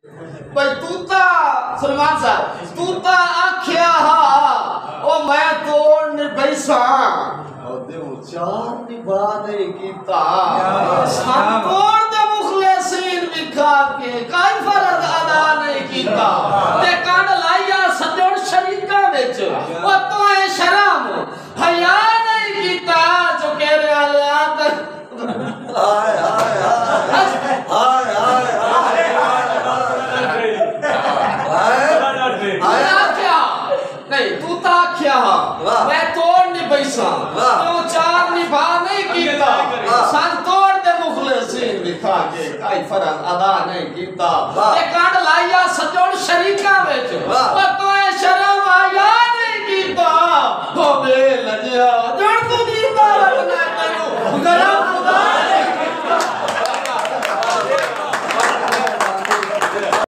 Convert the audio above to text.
भाई तूता सलमान साहब तूता आख्या हा ओ मैं तोड़ निभैसा और दे चार निभा नहीं कीता तोड़ दे मुखलिसीन विखा के काई फर्ज अदा नहीं कीता ते कांड लाया सजण शरीका विच ओ तो ए शर्म हया नहीं कीता जो कह रे हालात हाय हाय हाय हाय नहीं तू ता क्या मैं तोड़ नहीं पैसा तो चार निभा नहीं कीता सन तोड़ दे मुखलिसीन दिखा के काई फर्ज अदा नहीं कीता ते कांड लाया सजण शरीका विच